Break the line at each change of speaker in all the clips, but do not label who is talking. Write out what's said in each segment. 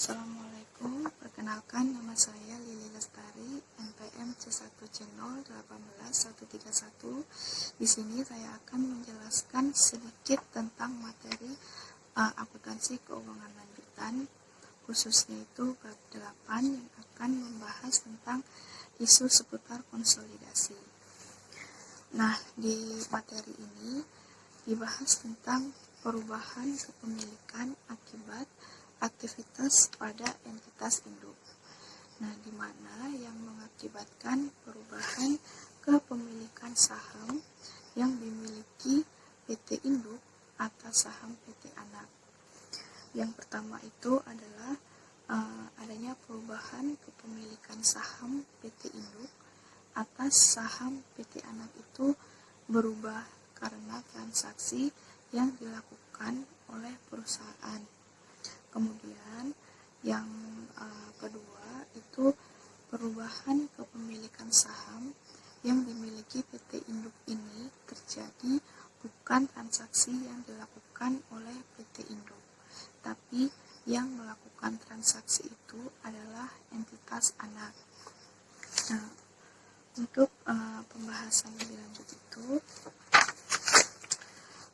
Assalamualaikum, perkenalkan nama saya Lili Lestari, NPM C1C0181131. Di sini saya akan menjelaskan sedikit tentang materi akuntansi keuangan lanjutan, khususnya itu bab 8 yang akan membahas tentang isu seputar konsolidasi. Nah, di materi ini dibahas tentang perubahan kepemilikan akibat aktivitas pada entitas induk. Nah, di mana yang mengakibatkan perubahan kepemilikan saham yang dimiliki PT induk atas saham PT anak. Yang pertama itu adalah adanya perubahan kepemilikan saham PT induk atas saham PT anak itu berubah karena transaksi yang dilakukan oleh perusahaan. Kemudian yang kedua itu perubahan kepemilikan saham yang dimiliki PT induk ini terjadi bukan transaksi yang dilakukan oleh PT induk, tapi yang melakukan transaksi itu adalah entitas anak. Nah, untuk pembahasan lebih lanjut itu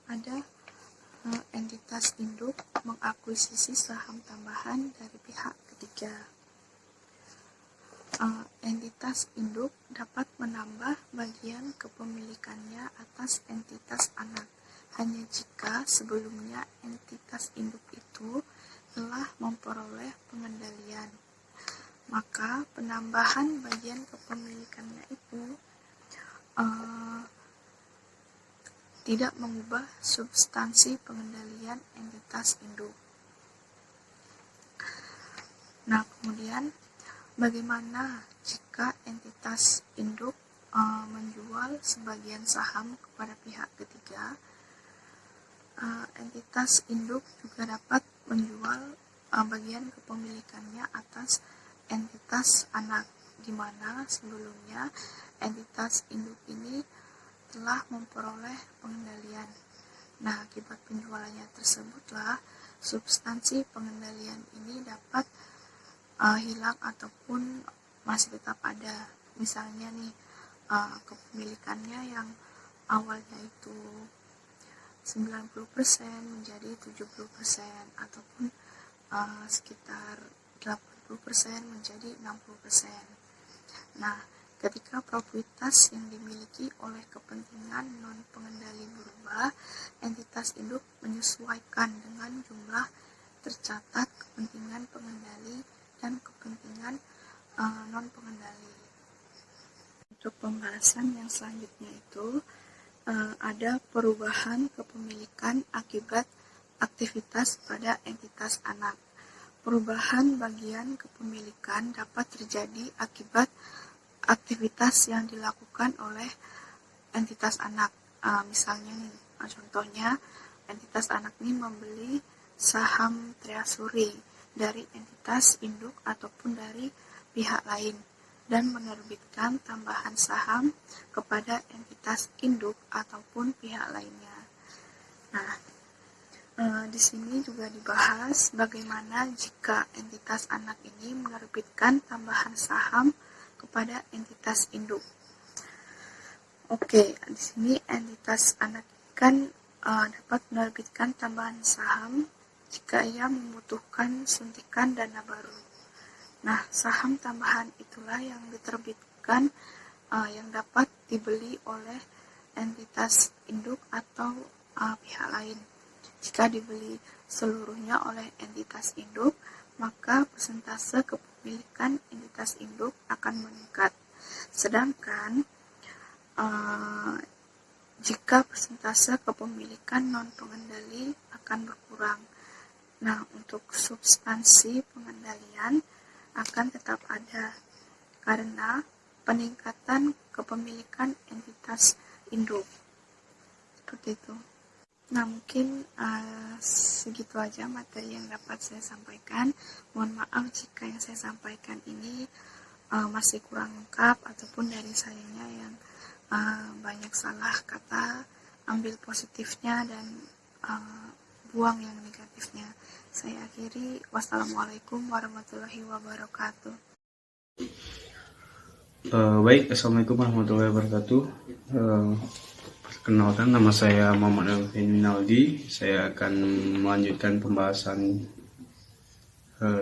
ada entitas induk mengakuisisi saham tambahan dari pihak ketiga. Entitas induk dapat menambah bagian kepemilikannya atas entitas anak hanya jika sebelumnya entitas induk itu telah memperoleh pengendalian. Maka penambahan bagian kepemilikannya itu tidak mengubah substansi pengendalian entitas induk. Nah, kemudian bagaimana jika entitas induk menjual sebagian saham kepada pihak ketiga? Entitas induk juga dapat menjual bagian kepemilikannya atas entitas anak, di mana sebelumnya entitas induk ini telah memperoleh pengendalian. Nah, akibat penjualannya tersebutlah substansi pengendalian ini dapat hilang ataupun masih tetap ada. Misalnya nih, kepemilikannya yang awalnya itu 90% menjadi 70% ataupun sekitar 80% menjadi 60%. Nah, ketika proprietas yang dimiliki oleh kepentingan non-pengendali berubah, entitas induk menyesuaikan dengan jumlah tercatat kepentingan pengendali dan kepentingan non-pengendali. Untuk pembahasan yang selanjutnya itu ada perubahan kepemilikan akibat aktivitas pada entitas anak. Perubahan bagian kepemilikan dapat terjadi akibat aktivitas yang dilakukan oleh entitas anak. Misalnya nih, contohnya entitas anak ini membeli saham treasury dari entitas induk ataupun dari pihak lain dan menerbitkan tambahan saham kepada entitas induk ataupun pihak lainnya. Nah, di sini juga dibahas bagaimana jika entitas anak ini menerbitkan tambahan saham kepada entitas induk. Oke, di sini entitas anak kan dapat menerbitkan tambahan saham jika ia membutuhkan suntikan dana baru. Nah, saham tambahan itulah yang diterbitkan yang dapat dibeli oleh entitas induk atau pihak lain. Jika dibeli seluruhnya oleh entitas induk, maka persentase kepemilikan entitas induk akan meningkat. Sedangkan jika persentase kepemilikan non-pengendali akan berkurang. Nah, untuk substansi pengendalian akan tetap ada karena peningkatan kepemilikan entitas induk. Seperti itu. Nah, mungkin segitu aja materi yang dapat saya sampaikan. Mohon maaf jika yang saya sampaikan ini masih kurang lengkap ataupun dari sayanya yang banyak salah kata. Ambil positifnya dan buang yang negatifnya. Saya akhiri, wassalamualaikum warahmatullahi wabarakatuh.
Baik, assalamualaikum warahmatullahi wabarakatuh. Perkenalkan, nama saya Muhammad Alvin Minaldi. Saya akan melanjutkan pembahasan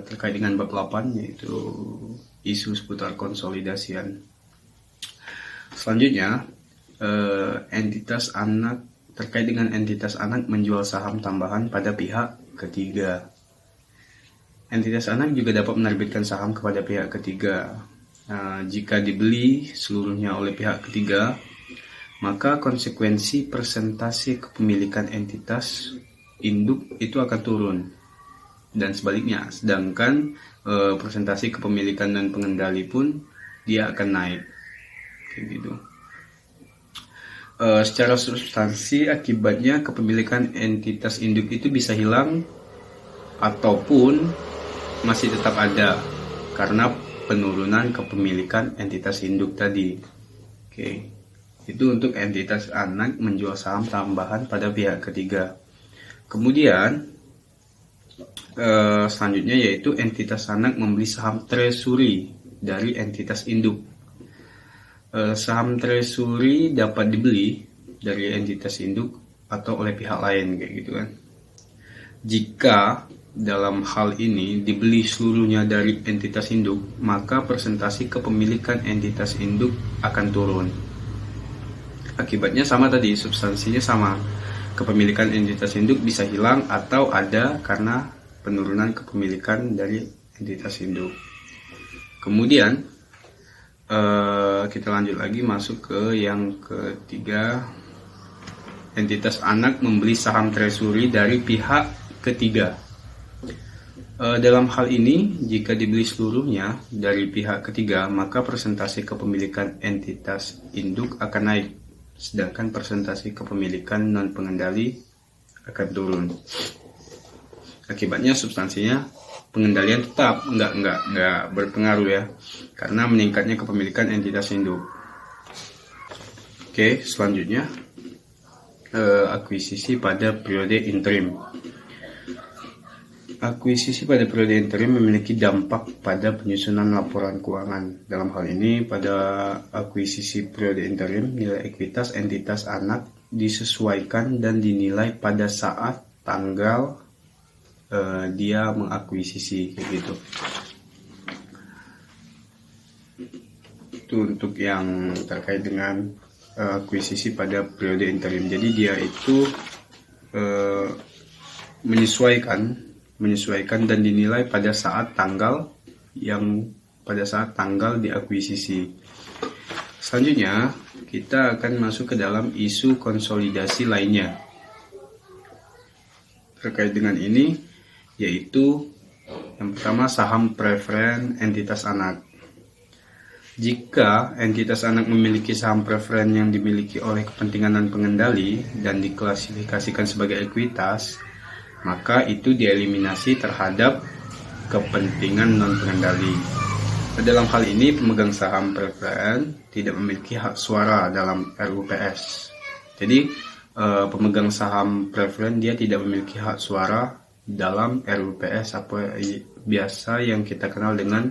terkait dengan bab 8, yaitu isu seputar konsolidasian. Selanjutnya, terkait dengan entitas anak menjual saham tambahan pada pihak ketiga. Entitas anak juga dapat menerbitkan saham kepada pihak ketiga. Jika dibeli seluruhnya oleh pihak ketiga, maka konsekuensi persentase kepemilikan entitas induk itu akan turun, dan sebaliknya, sedangkan persentase kepemilikan dan pengendali pun dia akan naik, kayak gitu. Secara substansi, akibatnya kepemilikan entitas induk itu bisa hilang ataupun masih tetap ada karena penurunan kepemilikan entitas induk tadi. Oke. Itu untuk entitas anak menjual saham tambahan pada pihak ketiga. Kemudian selanjutnya yaitu entitas anak membeli saham treasury dari entitas induk. Saham treasury dapat dibeli dari entitas induk atau oleh pihak lain, kayak gitu kan. Jika dalam hal ini dibeli seluruhnya dari entitas induk, maka persentase kepemilikan entitas induk akan turun. Akibatnya sama tadi, substansinya sama. Kepemilikan entitas induk bisa hilang atau ada karena penurunan kepemilikan dari entitas induk. Kemudian kita lanjut lagi masuk ke yang ketiga, entitas anak membeli saham treasury dari pihak ketiga. Dalam hal ini, jika dibeli seluruhnya dari pihak ketiga, maka persentase kepemilikan entitas induk akan naik, sedangkan persentase kepemilikan non pengendali akan turun. Akibatnya substansinya pengendalian tetap nggak berpengaruh ya, karena meningkatnya kepemilikan entitas induk. Oke, selanjutnya akuisisi pada periode interim. Akuisisi pada periode interim memiliki dampak pada penyusunan laporan keuangan. Dalam hal ini, pada akuisisi periode interim, nilai ekuitas entitas anak disesuaikan dan dinilai pada saat tanggal dia mengakuisisi, kayak gitu. Itu untuk yang terkait dengan akuisisi pada periode interim. Jadi dia itu menyesuaikan dan dinilai pada saat tanggal diakuisisi. Selanjutnya, kita akan masuk ke dalam isu konsolidasi lainnya. Terkait dengan ini, yaitu yang pertama, saham preferen entitas anak. Jika entitas anak memiliki saham preferen yang dimiliki oleh kepentingan dan pengendali dan diklasifikasikan sebagai ekuitas, maka itu dieliminasi terhadap kepentingan non-pengendali. Dalam hal ini, pemegang saham preferen tidak memiliki hak suara dalam RUPS. Jadi, pemegang saham preferen dia tidak memiliki hak suara dalam RUPS, apa biasa yang kita kenal dengan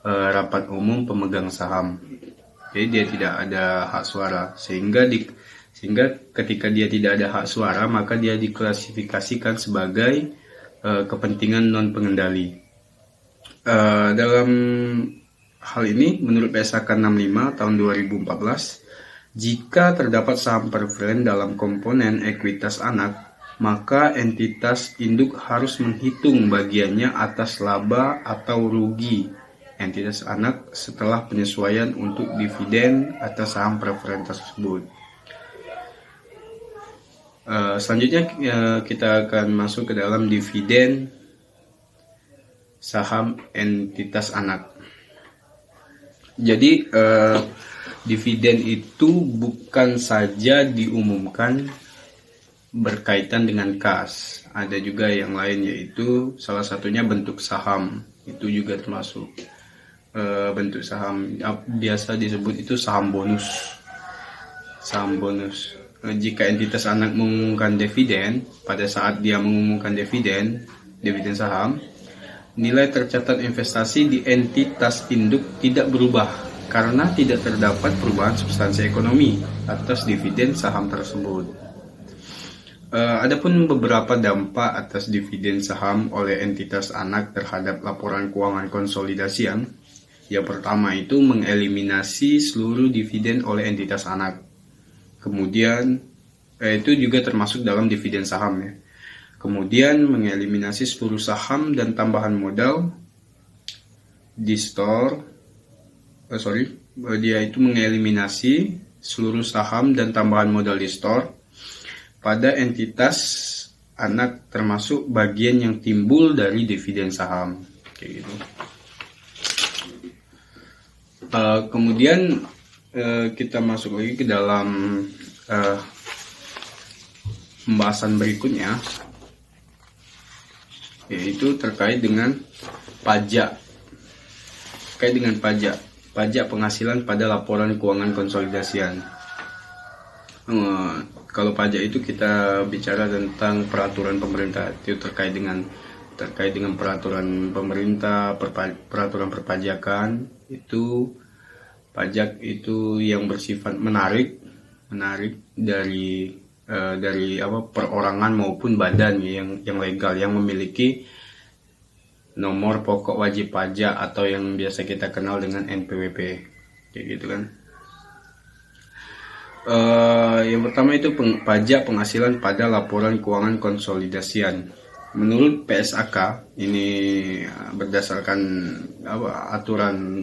rapat umum pemegang saham. Jadi dia tidak ada hak suara, sehingga ketika dia tidak ada hak suara, maka dia diklasifikasikan sebagai kepentingan non pengendali. Dalam hal ini, menurut PSAK 65 tahun 2014, jika terdapat saham preferen dalam komponen ekuitas anak, maka entitas induk harus menghitung bagiannya atas laba atau rugi entitas anak setelah penyesuaian untuk dividen atas saham preferen tersebut. Selanjutnya kita akan masuk ke dalam dividen saham entitas anak. Jadi dividen itu bukan saja diumumkan berkaitan dengan kas, ada juga yang lain, yaitu salah satunya bentuk saham. Itu juga termasuk bentuk saham, biasa disebut itu saham bonus. jika entitas anak mengumumkan dividen, pada saat dia mengumumkan dividen saham, nilai tercatat investasi di entitas induk tidak berubah karena tidak terdapat perubahan substansi ekonomi atas dividen saham tersebut. Adapun beberapa dampak atas dividen saham oleh entitas anak terhadap laporan keuangan konsolidasian. Yang pertama itu mengeliminasi seluruh dividen oleh entitas anak. Kemudian itu juga termasuk dalam dividen saham ya. Kemudian mengeliminasi seluruh saham dan tambahan modal di store. Dia itu mengeliminasi seluruh saham dan tambahan modal di store pada entitas anak termasuk bagian yang timbul dari dividen saham. Kayak gitu. Kemudian kita masuk lagi ke dalam pembahasan berikutnya, yaitu terkait dengan pajak. Pajak penghasilan pada laporan keuangan konsolidasian. Kalau pajak itu kita bicara tentang peraturan pemerintah, itu terkait dengan peraturan pemerintah, peraturan perpajakan. Itu pajak itu yang bersifat menarik dari perorangan maupun badan yang legal yang memiliki nomor pokok wajib pajak atau yang biasa kita kenal dengan NPWP, kayak gitu kan. Yang pertama itu pajak penghasilan pada laporan keuangan konsolidasian. Menurut PSAK, ini berdasarkan aturan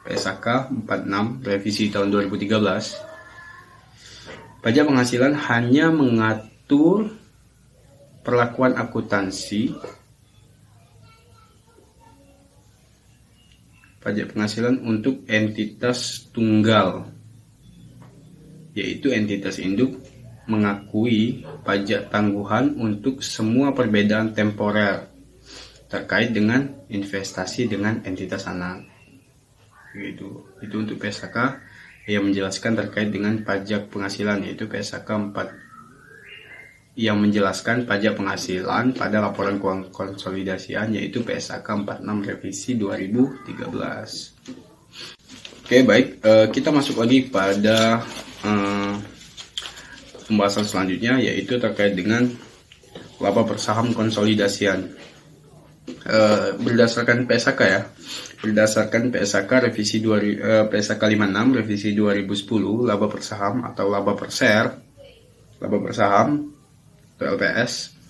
PSAK 46 revisi tahun 2013. Pajak penghasilan hanya mengatur perlakuan akuntansi pajak penghasilan untuk entitas tunggal, yaitu entitas induk mengakui pajak tangguhan untuk semua perbedaan temporer terkait dengan investasi dengan entitas anak. Itu untuk PSAK yang menjelaskan terkait dengan pajak penghasilan, yaitu PSAK 4 yang menjelaskan pajak penghasilan pada laporan keuangan konsolidasian, yaitu PSAK 46 revisi 2013. Oke, baik, kita masuk lagi pada pembahasan selanjutnya, yaitu terkait dengan laba bersaham konsolidasian. Berdasarkan PSAK ya, berdasarkan PSAK revisi PSAK 56 revisi 2010, laba per saham atau laba per share, laba per saham atau LPS,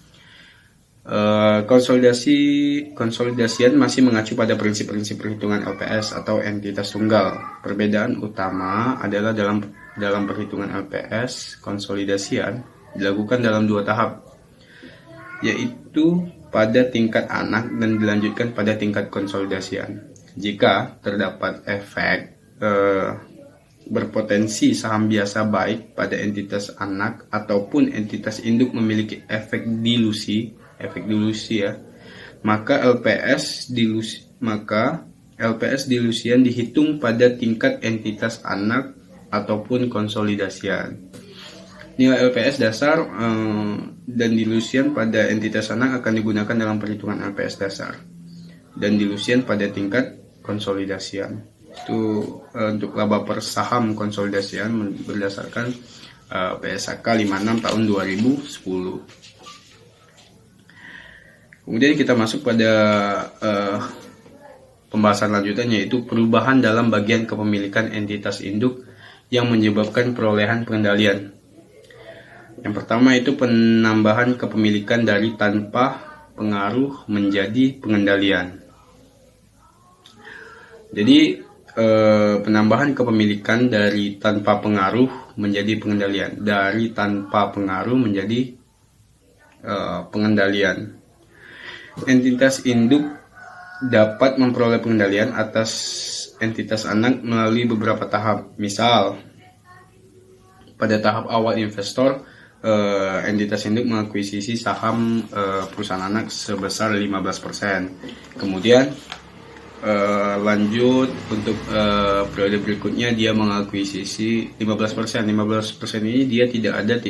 konsolidasian masih mengacu pada prinsip-prinsip perhitungan LPS atau entitas tunggal. Perbedaan utama adalah dalam perhitungan LPS, konsolidasian dilakukan dalam 2 tahap, yaitu pada tingkat anak dan dilanjutkan pada tingkat konsolidasian. Jika terdapat efek berpotensi saham biasa baik pada entitas anak ataupun entitas induk memiliki efek dilusi ya, maka LPS dilusian dihitung pada tingkat entitas anak ataupun konsolidasian. Nilai LPS dasar dan dilusian pada entitas anak akan digunakan dalam perhitungan LPS dasar dan dilusian pada tingkat konsolidasian. Itu untuk laba per saham konsolidasian berdasarkan PSAK 56 tahun 2010. Kemudian kita masuk pada pembahasan lanjutannya, yaitu perubahan dalam bagian kepemilikan entitas induk yang menyebabkan perolehan pengendalian. Yang pertama itu penambahan kepemilikan dari tanpa pengaruh menjadi pengendalian. Jadi penambahan kepemilikan dari tanpa pengaruh menjadi pengendalian, dari tanpa pengaruh menjadi pengendalian. Entitas induk dapat memperoleh pengendalian atas entitas anak melalui beberapa tahap. Misal, pada tahap awal investor, entitas induk mengakuisisi saham perusahaan anak sebesar 15%. Kemudian lanjut untuk periode berikutnya dia mengakuisisi 15%. 15% ini dia tidak ada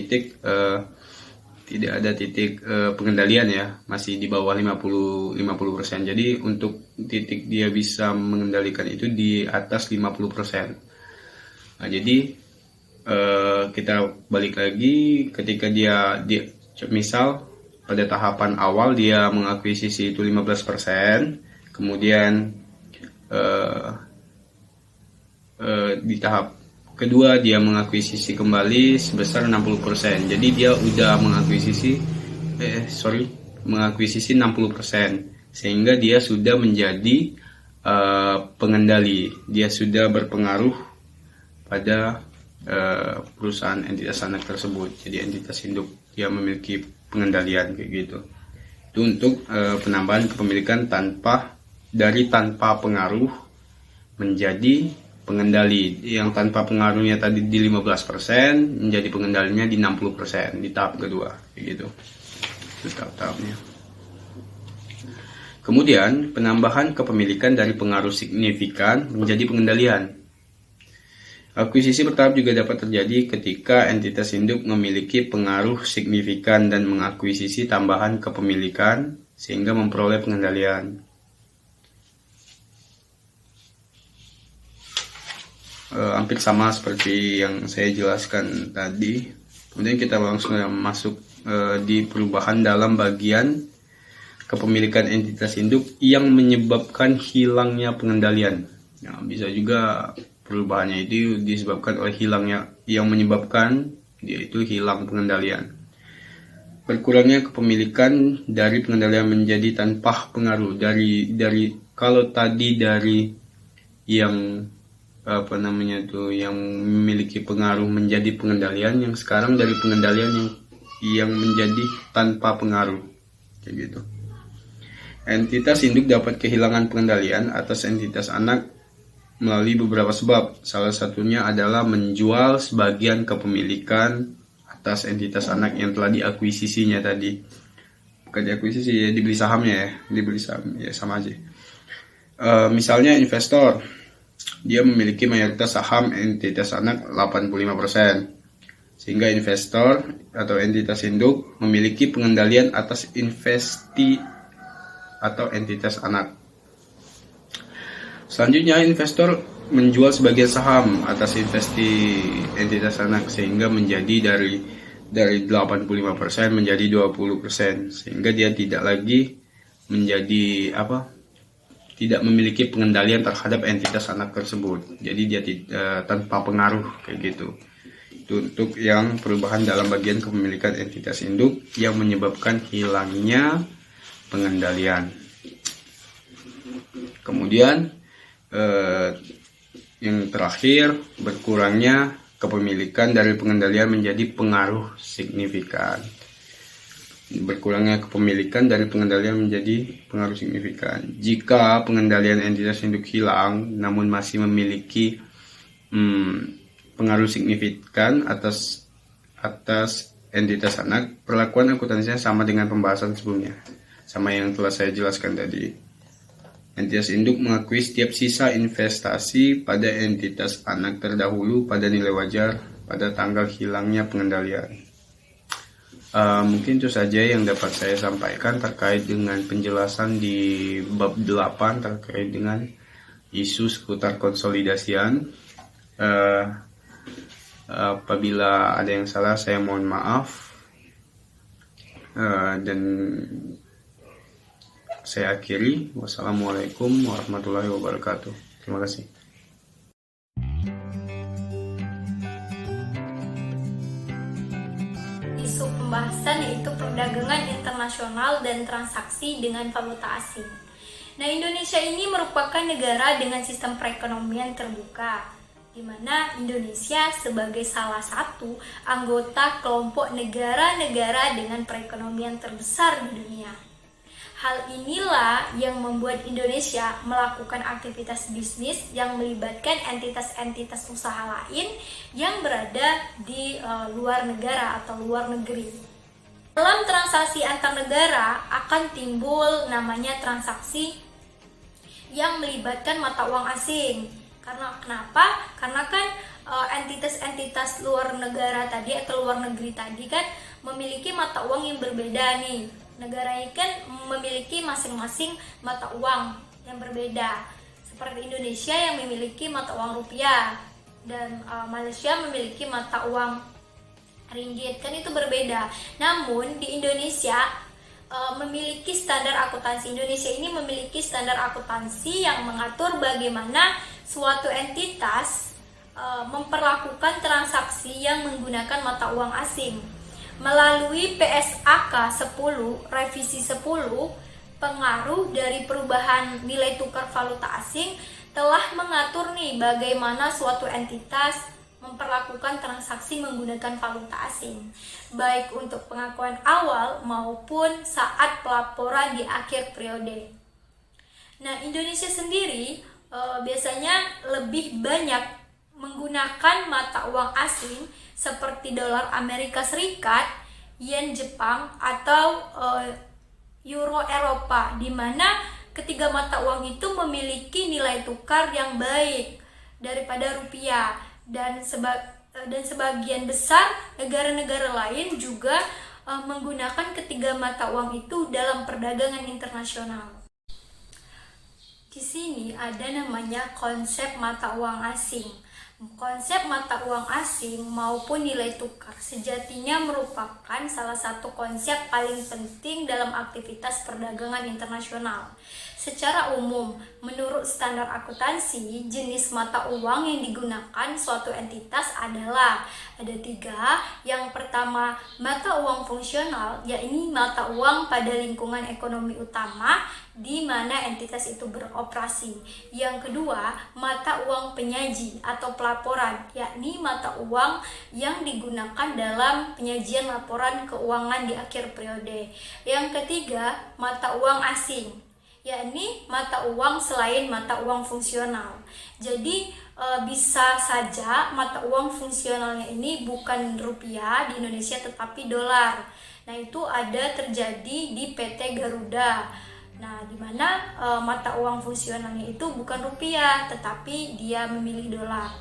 titik pengendalian ya, masih di bawah 50%. Jadi untuk titik dia bisa mengendalikan itu di atas 50%. Nah, jadi kita balik lagi ketika dia misal pada tahapan awal dia mengakuisisi itu 15%, kemudian di tahap kedua dia mengakuisisi kembali sebesar 60%. Jadi dia udah mengakuisisi 60%, sehingga dia sudah menjadi pengendali. Dia sudah berpengaruh pada perusahaan entitas anak tersebut. Jadi entitas induk dia memiliki pengendalian kayak gitu. Itu untuk penambahan kepemilikan tanpa pengaruh menjadi pengendali. Yang tanpa pengaruhnya tadi di 15% menjadi pengendalinya di 60% di tahap kedua kayak gitu. Itu tahap-tahapnya. Kemudian penambahan kepemilikan dari pengaruh signifikan menjadi pengendalian. Akuisisi bertahap juga dapat terjadi ketika entitas induk memiliki pengaruh signifikan dan mengakuisisi tambahan kepemilikan sehingga memperoleh pengendalian. Hampir sama seperti yang saya jelaskan tadi. Kemudian kita langsung masuk di perubahan dalam bagian kepemilikan entitas induk yang menyebabkan hilangnya pengendalian. Nah, bisa juga perubahannya itu disebabkan oleh hilangnya, yang menyebabkan yaitu hilang pengendalian. Berkurangnya kepemilikan dari pengendalian menjadi tanpa pengaruh dari kalau tadi dari yang yang memiliki pengaruh menjadi pengendalian, yang sekarang dari pengendalian yang menjadi tanpa pengaruh kayak gitu. Entitas induk dapat kehilangan pengendalian atas entitas anak melalui beberapa sebab. Salah satunya adalah menjual sebagian kepemilikan atas entitas anak yang telah diakuisisinya tadi. Bukan diakuisisi ya, dibeli sahamnya ya, dibeli saham ya, sama aja. Misalnya investor, dia memiliki mayoritas saham entitas anak 85%, sehingga investor atau entitas induk memiliki pengendalian atas investi atau entitas anak. Selanjutnya, investor menjual sebagian saham atas investi entitas anak sehingga menjadi dari 85% menjadi 20%, sehingga dia tidak lagi menjadi tidak memiliki pengendalian terhadap entitas anak tersebut. Jadi dia tanpa pengaruh kayak gitu. Itu untuk yang perubahan dalam bagian kepemilikan entitas induk yang menyebabkan hilangnya pengendalian. Kemudian yang terakhir, berkurangnya kepemilikan dari pengendalian menjadi pengaruh signifikan. Berkurangnya kepemilikan dari pengendalian menjadi pengaruh signifikan. Jika pengendalian entitas induk hilang namun masih memiliki pengaruh signifikan atas entitas anak, perlakuan akuntansinya sama dengan pembahasan sebelumnya, sama yang telah saya jelaskan tadi. Entitas induk mengakui setiap sisa investasi pada entitas anak terdahulu pada nilai wajar pada tanggal hilangnya pengendalian. Mungkin itu saja yang dapat saya sampaikan terkait dengan penjelasan di bab 8 terkait dengan isu seputar konsolidasian. Apabila ada yang salah, saya mohon maaf. Dan saya akhiri. Wassalamualaikum warahmatullahi wabarakatuh. Terima kasih.
Isu pembahasan yaitu perdagangan internasional dan transaksi dengan valuta asing. Nah, Indonesia ini merupakan negara dengan sistem perekonomian terbuka, di mana Indonesia sebagai salah satu anggota kelompok negara-negara dengan perekonomian terbesar di dunia. Hal inilah yang membuat Indonesia melakukan aktivitas bisnis yang melibatkan entitas-entitas usaha lain yang berada di luar negara atau luar negeri. Dalam transaksi antar negara akan timbul namanya transaksi yang melibatkan mata uang asing. Karena kenapa? Karena kan entitas-entitas luar negara tadi atau luar negeri tadi kan memiliki mata uang yang berbeda nih. Negara ini kan memiliki masing-masing mata uang yang berbeda. Seperti Indonesia yang memiliki mata uang rupiah dan Malaysia memiliki mata uang ringgit, kan itu berbeda. Namun di Indonesia memiliki standar akuntansi. Indonesia ini memiliki standar akuntansi yang mengatur bagaimana suatu entitas memperlakukan transaksi yang menggunakan mata uang asing. Melalui PSAK 10, revisi 10, pengaruh dari perubahan nilai tukar valuta asing telah mengatur nih bagaimana suatu entitas memperlakukan transaksi menggunakan valuta asing, baik untuk pengakuan awal maupun saat pelaporan di akhir periode. Nah, Indonesia sendiri biasanya lebih banyak menggunakan mata uang asing seperti dolar Amerika Serikat, yen Jepang, atau euro Eropa, di mana ketiga mata uang itu memiliki nilai tukar yang baik daripada rupiah. Dan sebagian besar negara-negara lain juga menggunakan ketiga mata uang itu dalam perdagangan internasional. Di sini ada namanya konsep mata uang asing. Konsep mata uang asing maupun nilai tukar sejatinya merupakan salah satu konsep paling penting dalam aktivitas perdagangan internasional. Secara umum, menurut standar akuntansi, jenis mata uang yang digunakan suatu entitas adalah ada 3. Yang pertama, mata uang fungsional, yakni mata uang pada lingkungan ekonomi utama di mana entitas itu beroperasi. Yang kedua, mata uang penyaji atau pelaporan, yakni mata uang yang digunakan dalam penyajian laporan keuangan di akhir periode. Yang ketiga, mata uang asing, yakni mata uang selain mata uang fungsional. Jadi bisa saja mata uang fungsionalnya ini bukan rupiah di Indonesia tetapi dolar. Nah, itu ada terjadi di PT Garuda. Nah, di mana mata uang fungsionalnya itu bukan rupiah tetapi dia memilih dolar.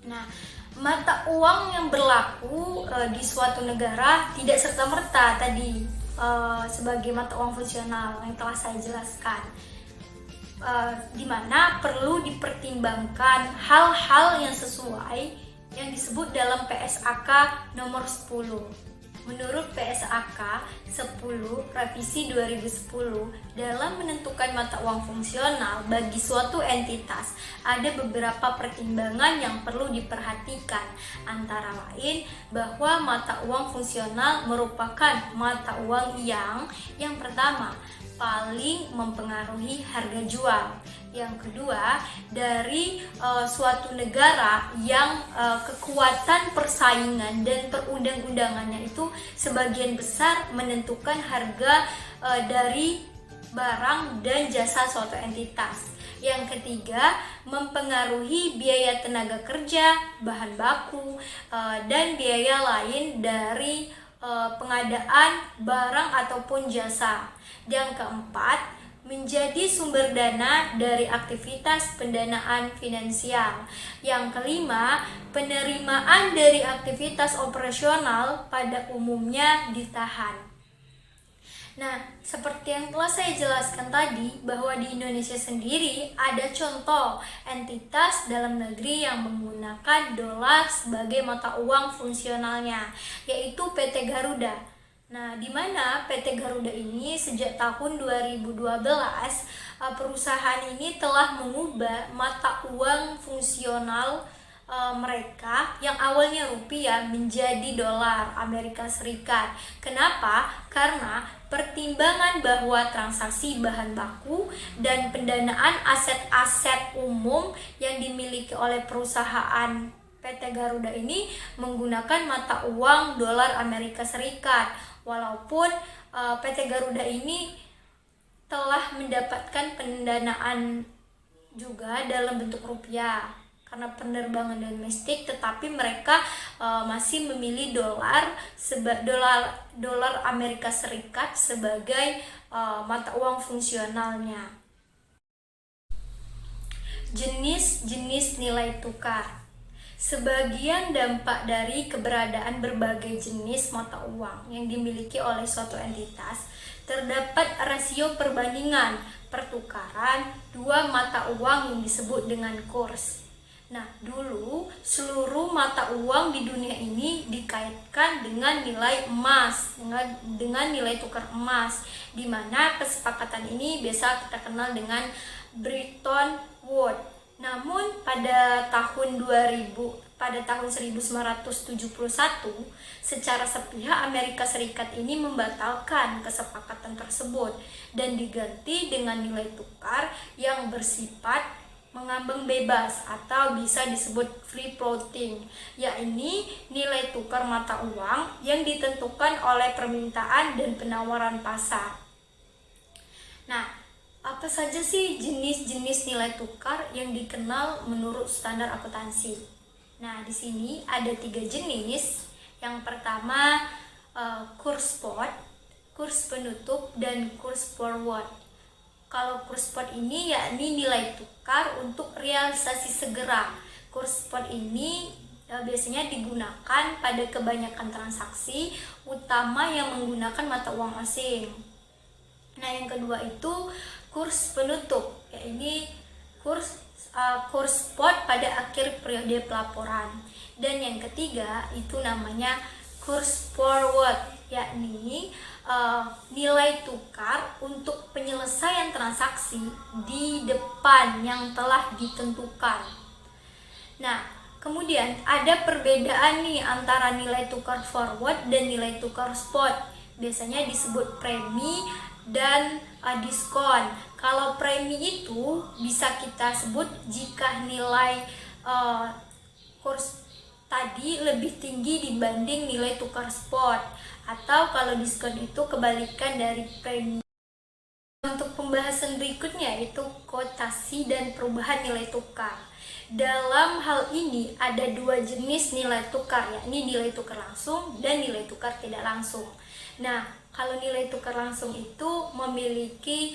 Nah, mata uang yang berlaku di suatu negara tidak serta-merta tadi sebagai mata uang fungsional yang telah saya jelaskan, di mana perlu dipertimbangkan hal-hal yang sesuai yang disebut dalam PSAK nomor 10. Menurut PSAK 10 revisi 2010, dalam menentukan mata uang fungsional bagi suatu entitas ada beberapa pertimbangan yang perlu diperhatikan, antara lain bahwa mata uang fungsional merupakan mata uang yang pertama paling mempengaruhi harga jual. Yang kedua, dari suatu negara yang kekuatan persaingan dan perundang-undangannya itu sebagian besar menentukan harga dari barang dan jasa suatu entitas. Yang ketiga, mempengaruhi biaya tenaga kerja, bahan baku, dan biaya lain dari pengadaan barang ataupun jasa. Yang keempat, menjadi sumber dana dari aktivitas pendanaan finansial. Yang kelima, penerimaan dari aktivitas operasional pada umumnya ditahan. Nah, seperti yang telah saya jelaskan tadi, bahwa di Indonesia sendiri ada contoh entitas dalam negeri yang menggunakan dolar sebagai mata uang fungsionalnya, yaitu PT Garuda. Nah, di mana PT Garuda ini sejak tahun 2012 perusahaan ini telah mengubah mata uang fungsional mereka yang awalnya rupiah menjadi dolar Amerika Serikat. Kenapa? Karena pertimbangan bahwa transaksi bahan baku dan pendanaan aset-aset umum yang dimiliki oleh perusahaan PT Garuda ini menggunakan mata uang dolar Amerika Serikat. Walaupun PT Garuda ini telah mendapatkan pendanaan juga dalam bentuk rupiah karena penerbangan domestik, tetapi mereka masih memilih dolar Amerika Serikat sebagai mata uang fungsionalnya. jenis-jenis nilai tukar. Sebagian dampak dari keberadaan berbagai jenis mata uang yang dimiliki oleh suatu entitas, terdapat rasio perbandingan pertukaran dua mata uang yang disebut dengan kurs. Nah, dulu seluruh mata uang di dunia ini dikaitkan dengan nilai emas, dengan nilai tukar emas, di mana kesepakatan ini biasa kita kenal dengan Bretton Woods. Namun pada tahun 1971, secara sepihak Amerika Serikat ini membatalkan kesepakatan tersebut dan diganti dengan nilai tukar yang bersifat mengambang bebas atau bisa disebut free floating, yakni nilai tukar mata uang yang ditentukan oleh permintaan dan penawaran pasar. Nah, apa saja sih jenis-jenis nilai tukar yang dikenal menurut standar akuntansi? Nah, di sini ada 3 jenis. Yang pertama kurs spot, kurs penutup, dan kurs forward. Kalau kurs spot ini yakni nilai tukar untuk realisasi segera. Kurs spot ini biasanya digunakan pada kebanyakan transaksi, utama yang menggunakan mata uang asing. Nah, yang kedua itu kurs penutup, yakni kurs spot pada akhir periode pelaporan. Dan yang ketiga itu namanya kurs forward, yakni nilai tukar untuk penyelesaian transaksi di depan yang telah ditentukan. Nah, kemudian ada perbedaan nih antara nilai tukar forward dan nilai tukar spot. Biasanya disebut premi dan diskon. Kalau premi itu bisa kita sebut jika nilai kurs tadi lebih tinggi dibanding nilai tukar spot, atau kalau diskon itu kebalikan dari premi. Untuk pembahasan berikutnya yaitu kuotasi dan perubahan nilai tukar. Dalam hal ini ada 2 jenis nilai tukar, yakni nilai tukar langsung dan nilai tukar tidak langsung. Nah, kalau nilai tukar langsung itu memiliki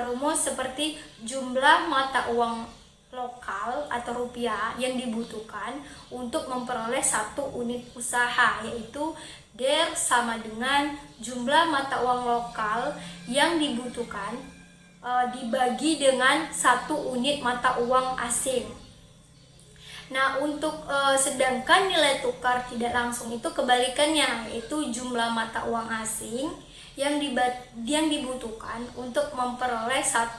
rumus seperti jumlah mata uang lokal atau rupiah yang dibutuhkan untuk memperoleh 1 unit usaha, yaitu DER sama dengan jumlah mata uang lokal yang dibutuhkan dibagi dengan 1 unit mata uang asing. Nah, untuk sedangkan nilai tukar tidak langsung itu kebalikannya, yaitu jumlah mata uang asing yang dibutuhkan untuk memperoleh 1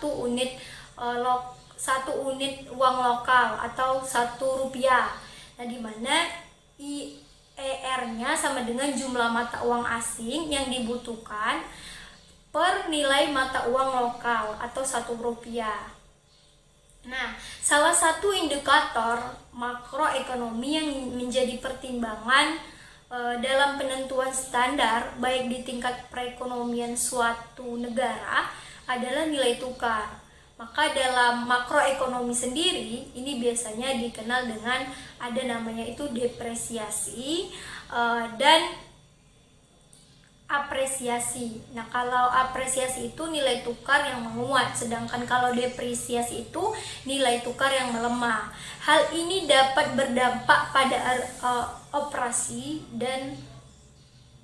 unit uang lokal atau 1 rupiah. Nah, di mana IER-nya sama dengan jumlah mata uang asing yang dibutuhkan per nilai mata uang lokal atau 1 rupiah. Nah, salah satu indikator makroekonomi yang menjadi pertimbangan dalam penentuan standar baik di tingkat perekonomian suatu negara adalah nilai tukar. Maka dalam makroekonomi sendiri ini biasanya dikenal dengan ada namanya itu depresiasi dan apresiasi. Nah, kalau apresiasi itu nilai tukar yang menguat, sedangkan kalau depresiasi itu nilai tukar yang melemah. Hal ini dapat berdampak pada operasi dan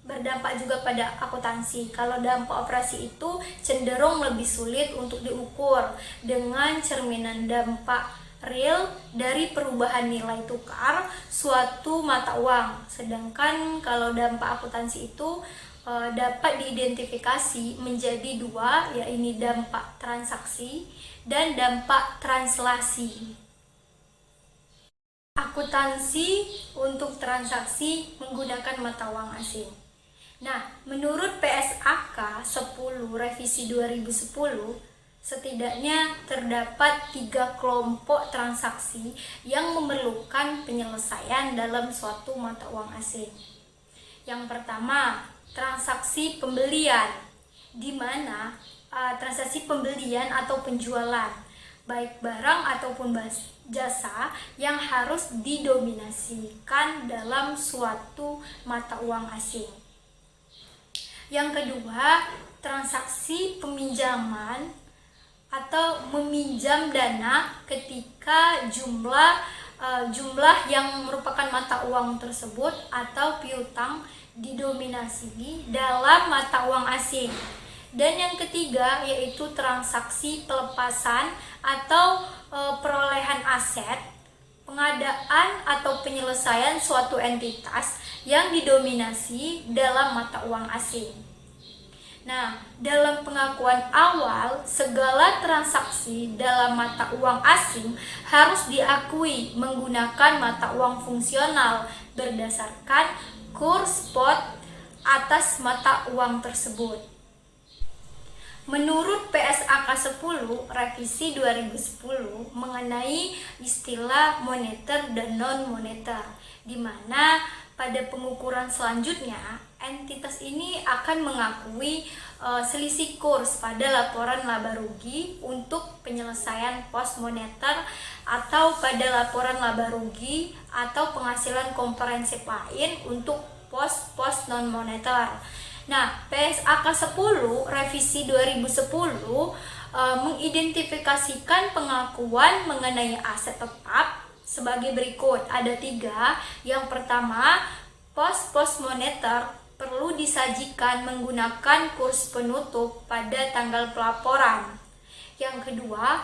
berdampak juga pada akuntansi. Kalau dampak operasi itu cenderung lebih sulit untuk diukur dengan cerminan dampak real dari perubahan nilai tukar suatu mata uang. Sedangkan kalau dampak akuntansi itu dapat diidentifikasi menjadi 2, yaitu dampak transaksi dan dampak translasi. Akuntansi untuk transaksi menggunakan mata uang asing. Nah, menurut PSAK 10 revisi 2010, setidaknya terdapat 3 kelompok transaksi yang memerlukan penyelesaian dalam suatu mata uang asing. Yang pertama, transaksi pembelian, di mana transaksi pembelian atau penjualan, baik barang ataupun jasa yang harus didominasikan dalam suatu mata uang asing. Yang kedua, transaksi peminjaman atau meminjam dana ketika jumlah yang merupakan mata uang tersebut atau piutang didominasi dalam mata uang asing. Dan yang ketiga yaitu transaksi pelepasan atau perolehan aset, pengadaan atau penyelesaian suatu entitas yang didominasi dalam mata uang asing. Nah, dalam pengakuan awal, segala transaksi dalam mata uang asing harus diakui menggunakan mata uang fungsional berdasarkan kurs spot atas mata uang tersebut. Menurut PSAK 10 revisi 2010 mengenai istilah moneter dan non-moneter, di mana pada pengukuran selanjutnya entitas ini akan mengakui selisih kurs pada laporan laba rugi untuk penyelesaian pos moneter atau pada laporan laba rugi atau penghasilan komprehensif lain untuk pos-pos non-moneter. Nah, PSAK 10 revisi 2010 mengidentifikasikan pengakuan mengenai aset tetap sebagai berikut. Ada 3. Yang pertama, pos-pos moneter perlu disajikan menggunakan kurs penutup pada tanggal pelaporan. Yang kedua,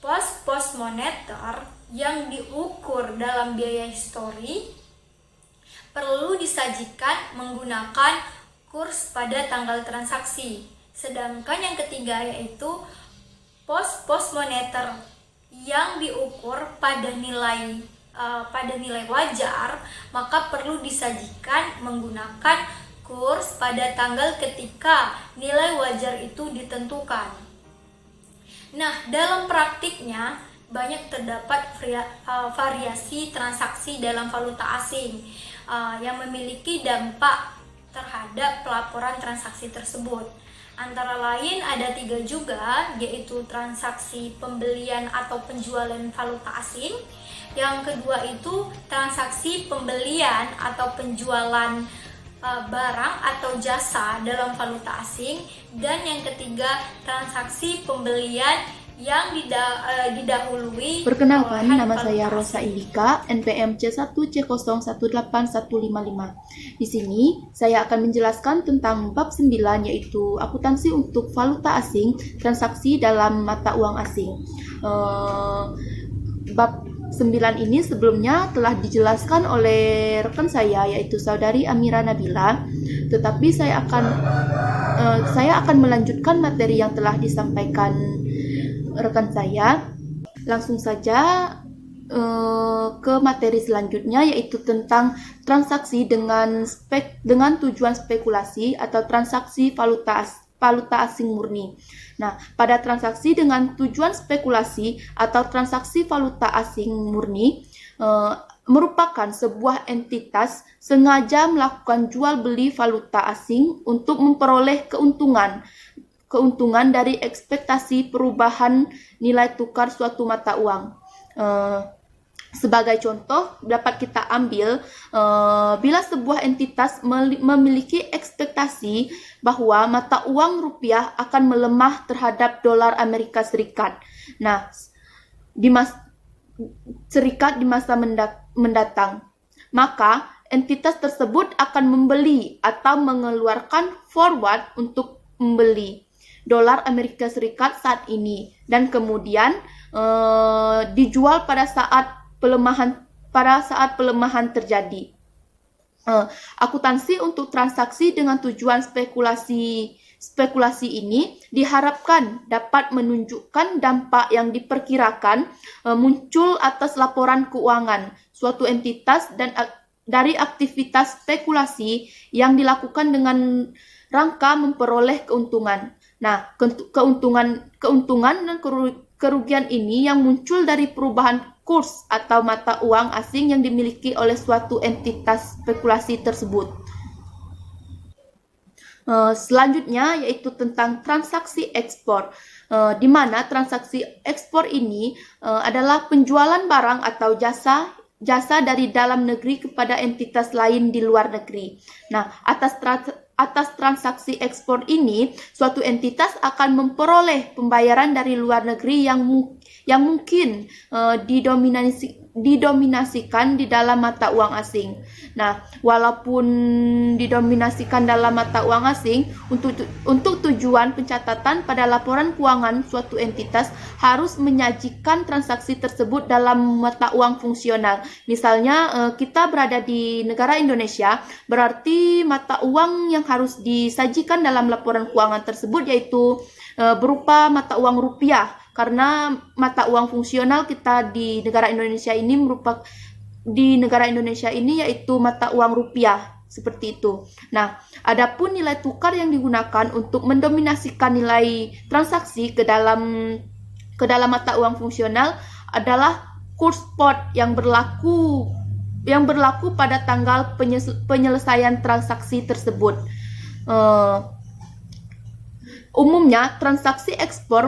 pos-pos moneter yang diukur dalam biaya histori perlu disajikan menggunakan kurs pada tanggal transaksi. Sedangkan yang ketiga yaitu pos-pos moneter yang diukur pada nilai wajar, maka perlu disajikan menggunakan kurs pada tanggal ketika nilai wajar itu ditentukan. Nah, dalam praktiknya banyak terdapat variasi transaksi dalam valuta asing yang memiliki dampak terhadap pelaporan transaksi tersebut. Antara lain ada 3 juga, yaitu transaksi pembelian atau penjualan valuta asing. Yang kedua itu transaksi pembelian atau penjualan barang atau jasa dalam valuta asing. Dan yang ketiga transaksi pembelian yang didahului.
Perkenalkan, nama saya Rosa Indika, NPM C1C01815155. Di sini saya akan menjelaskan tentang bab 9, yaitu akuntansi untuk valuta asing, transaksi dalam mata uang asing. Bab 9 ini sebelumnya telah dijelaskan oleh rekan saya, yaitu saudari Amira Nabila, tetapi saya akan melanjutkan materi yang telah disampaikan rekan saya. Langsung saja ke materi selanjutnya, yaitu tentang transaksi dengan tujuan spekulasi atau transaksi valuta asing murni. Nah, pada transaksi dengan tujuan spekulasi atau transaksi valuta asing murni merupakan sebuah entitas sengaja melakukan jual beli valuta asing untuk memperoleh keuntungan dari ekspektasi perubahan nilai tukar suatu mata uang. Sebagai contoh dapat kita ambil bila sebuah entitas memiliki ekspektasi bahwa mata uang rupiah akan melemah terhadap dolar Amerika Serikat. Nah, di masa mendatang, maka entitas tersebut akan membeli atau mengeluarkan forward untuk membeli dolar Amerika Serikat saat ini, dan kemudian dijual pada saat pelemahan terjadi. Akuntansi untuk transaksi dengan tujuan spekulasi ini diharapkan dapat menunjukkan dampak yang diperkirakan muncul atas laporan keuangan suatu entitas dan dari aktivitas spekulasi yang dilakukan dengan rangka memperoleh keuntungan. Nah, keuntungan dan kerugian ini yang muncul dari perubahan kurs atau mata uang asing yang dimiliki oleh suatu entitas spekulasi tersebut. Selanjutnya yaitu tentang transaksi ekspor, di mana transaksi ekspor ini adalah penjualan barang atau jasa dari dalam negeri kepada entitas lain di luar negeri. Nah, atas transaksi ekspor ini, suatu entitas akan memperoleh pembayaran dari luar negeri yang mungkin didominasikan di dalam mata uang asing. Nah, walaupun didominasikan dalam mata uang asing, untuk tujuan pencatatan pada laporan keuangan, suatu entitas harus menyajikan transaksi tersebut dalam mata uang fungsional. Misalnya, kita berada di negara Indonesia, berarti mata uang yang harus disajikan dalam laporan keuangan tersebut yaitu berupa mata uang rupiah, karena mata uang fungsional kita di negara Indonesia ini yaitu mata uang rupiah, seperti itu. Nah, adapun nilai tukar yang digunakan untuk mendominasikan nilai transaksi ke dalam mata uang fungsional adalah kurs spot yang berlaku pada tanggal penyelesaian transaksi tersebut. Umumnya, transaksi ekspor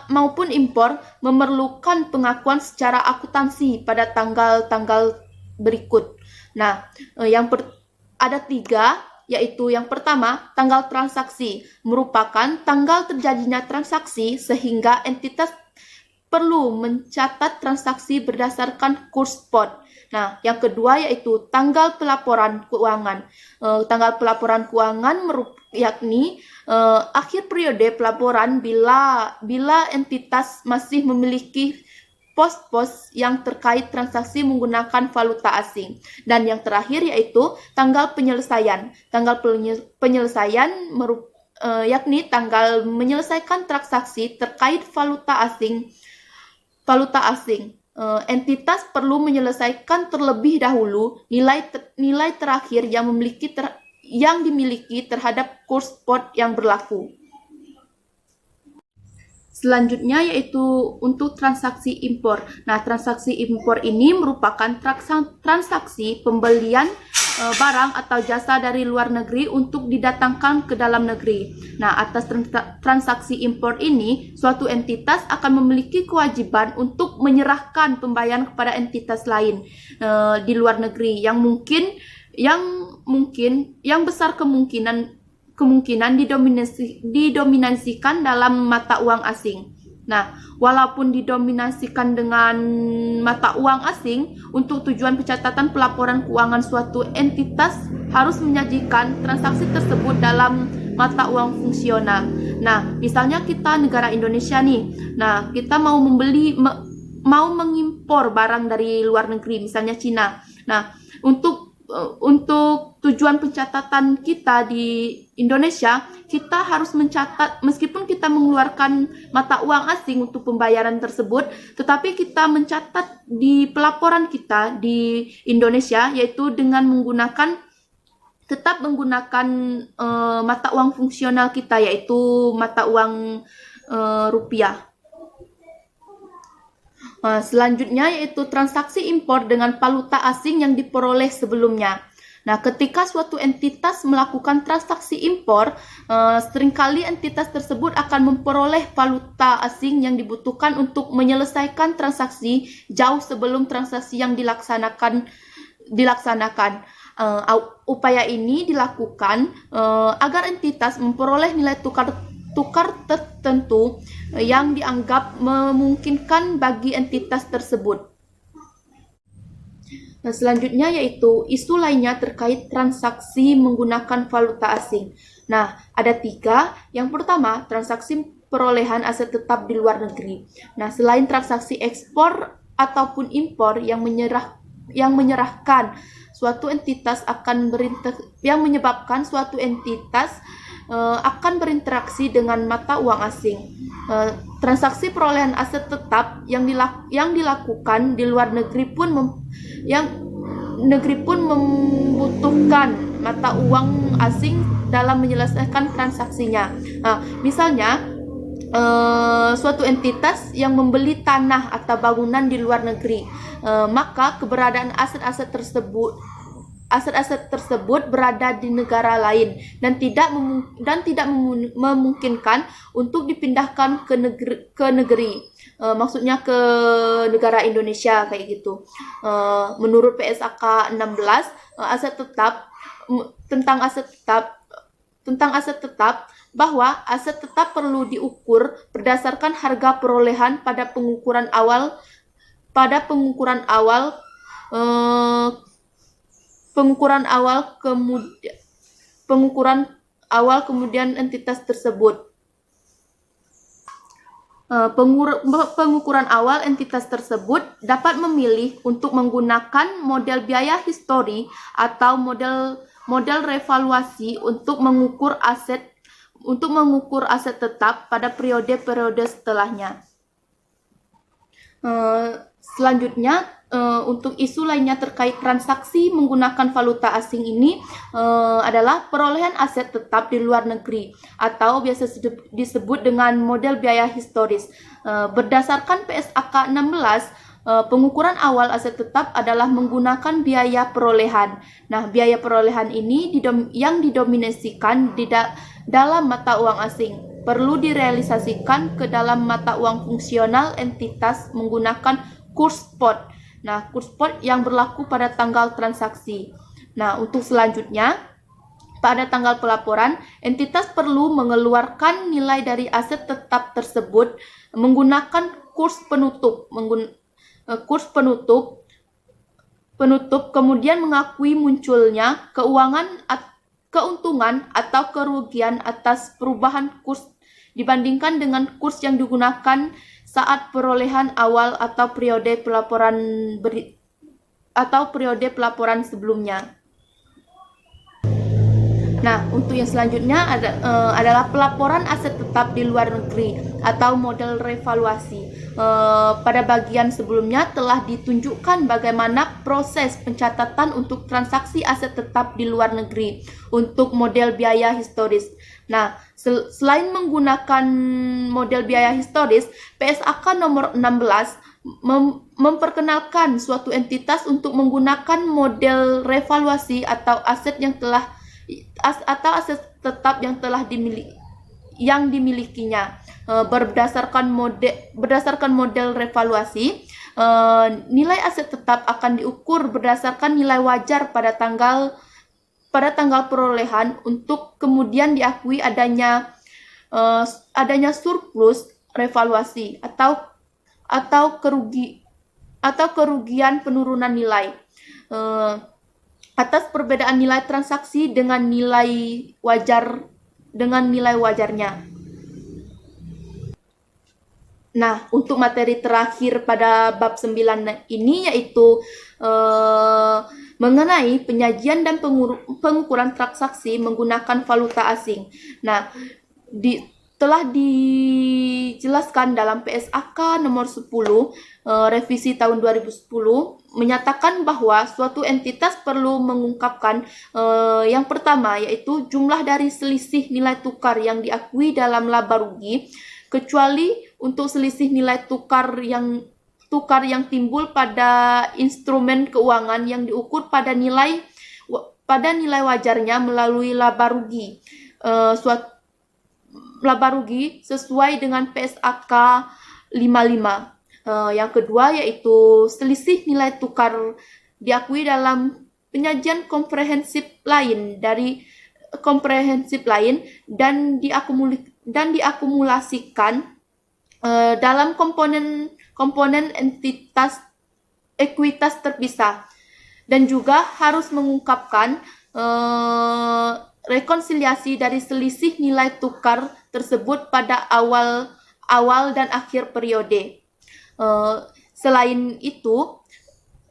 maupun impor memerlukan pengakuan secara akuntansi pada tanggal-tanggal berikut. Nah, ada 3, yaitu yang pertama, tanggal transaksi, merupakan tanggal terjadinya transaksi sehingga entitas perlu mencatat transaksi berdasarkan kurs spot. Nah, yang kedua yaitu tanggal pelaporan keuangan. Tanggal pelaporan keuangan yakni akhir periode pelaporan bila entitas masih memiliki pos-pos yang terkait transaksi menggunakan valuta asing. Dan yang terakhir yaitu tanggal penyelesaian. Tanggal penyelesaian yakni tanggal menyelesaikan transaksi terkait valuta asing. Entitas perlu menyelesaikan terlebih dahulu nilai terakhir yang dimiliki terhadap kurs spot yang berlaku. Selanjutnya yaitu untuk transaksi impor. Nah, transaksi impor ini merupakan transaksi pembelian barang atau jasa dari luar negeri untuk didatangkan ke dalam negeri. Nah, atas transaksi impor ini, suatu entitas akan memiliki kewajiban untuk menyerahkan pembayaran kepada entitas lain di luar negeri yang besar kemungkinan didominasikan dalam mata uang asing. Nah, walaupun didominasikan dengan mata uang asing, untuk tujuan pencatatan pelaporan keuangan suatu entitas harus menyajikan transaksi tersebut dalam mata uang fungsional. Nah, misalnya kita negara Indonesia nih. Nah, kita mau mengimpor barang dari luar negeri, misalnya Cina. Nah, untuk tujuan pencatatan kita di Indonesia, kita harus mencatat, meskipun kita mengeluarkan mata uang asing untuk pembayaran tersebut, tetapi kita mencatat di pelaporan kita di Indonesia, yaitu dengan tetap menggunakan mata uang fungsional kita, yaitu mata uang rupiah. Selanjutnya yaitu transaksi impor dengan valuta asing yang diperoleh sebelumnya. Nah, ketika suatu entitas melakukan transaksi impor, seringkali entitas tersebut akan memperoleh valuta asing yang dibutuhkan untuk menyelesaikan transaksi jauh sebelum transaksi yang dilaksanakan. Upaya ini dilakukan agar entitas memperoleh nilai tukar tertentu yang dianggap memungkinkan bagi entitas tersebut. Nah, selanjutnya yaitu isu lainnya terkait transaksi menggunakan valuta asing. Nah, ada 3. Yang pertama, transaksi perolehan aset tetap di luar negeri. Nah, selain transaksi ekspor ataupun impor yang menyebabkan suatu entitas akan berinteraksi dengan mata uang asing. Transaksi perolehan aset tetap yang dilakukan di luar negeri pun membutuhkan mata uang asing dalam menyelesaikan transaksinya. Misalnya suatu entitas yang membeli tanah atau bangunan di luar negeri, maka keberadaan aset-aset tersebut berada di negara lain dan tidak memungkinkan untuk dipindahkan ke negeri. Maksudnya ke negara Indonesia kayak gitu. Menurut PSAK 16, aset tetap tentang aset tetap bahwa aset tetap perlu diukur berdasarkan harga perolehan pada pengukuran awal kemudian entitas tersebut. Pengukuran awal entitas tersebut dapat memilih untuk menggunakan model biaya histori atau model revaluasi untuk mengukur aset tetap pada periode-periode setelahnya. Selanjutnya, untuk isu lainnya terkait transaksi menggunakan valuta asing ini adalah perolehan aset tetap di luar negeri atau biasa disebut dengan model biaya historis. Berdasarkan PSAK 16, pengukuran awal aset tetap adalah menggunakan biaya perolehan. Nah, biaya perolehan ini yang didominasikan dalam mata uang asing perlu direalisasikan ke dalam mata uang fungsional entitas menggunakan kurs spot. Nah, kurs spot yang berlaku pada tanggal transaksi. Nah, untuk selanjutnya, pada tanggal pelaporan, entitas perlu mengeluarkan nilai dari aset tetap tersebut menggunakan kurs penutup. Kemudian mengakui munculnya keuntungan atau kerugian atas perubahan kurs dibandingkan dengan kurs yang digunakan saat perolehan awal atau periode pelaporan sebelumnya. Nah, untuk yang selanjutnya adalah pelaporan aset tetap di luar negeri atau model revaluasi. Pada bagian sebelumnya telah ditunjukkan bagaimana proses pencatatan untuk transaksi aset tetap di luar negeri untuk model biaya historis. Nah, selain menggunakan model biaya historis, PSAK nomor 16 memperkenalkan suatu entitas untuk menggunakan model revaluasi atau aset tetap yang dimilikinya. Berdasarkan model revaluasi, nilai aset tetap akan diukur berdasarkan nilai wajar pada tanggal perolehan untuk kemudian diakui adanya surplus revaluasi atau kerugian penurunan nilai atas perbedaan nilai transaksi dengan nilai wajarnya. Nah, untuk materi terakhir pada bab 9 ini yaitu mengenai penyajian dan pengukuran transaksi menggunakan valuta asing. Nah, telah dijelaskan dalam PSAK nomor 10 revisi tahun 2010 menyatakan bahwa suatu entitas perlu mengungkapkan yang pertama yaitu jumlah dari selisih nilai tukar yang diakui dalam laba rugi, kecuali untuk selisih nilai tukar yang timbul pada instrumen keuangan yang diukur pada nilai wajarnya melalui laba rugi. Laba rugi sesuai dengan PSAK 55. Yang kedua yaitu selisih nilai tukar diakui dalam penyajian komprehensif lain dan diakumulasikan dalam komponen entitas ekuitas terpisah, dan juga harus mengungkapkan rekonsiliasi dari selisih nilai tukar tersebut pada awal dan akhir periode. Selain itu,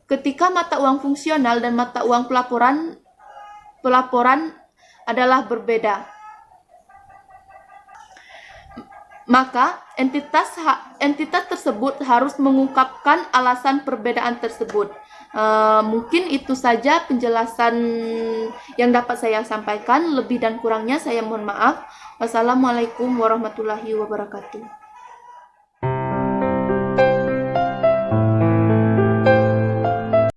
ketika mata uang fungsional dan mata uang pelaporan adalah berbeda, maka entitas tersebut harus mengungkapkan alasan perbedaan tersebut. Mungkin itu saja penjelasan yang dapat saya sampaikan. Lebih dan kurangnya saya mohon maaf. Wassalamualaikum warahmatullahi wabarakatuh.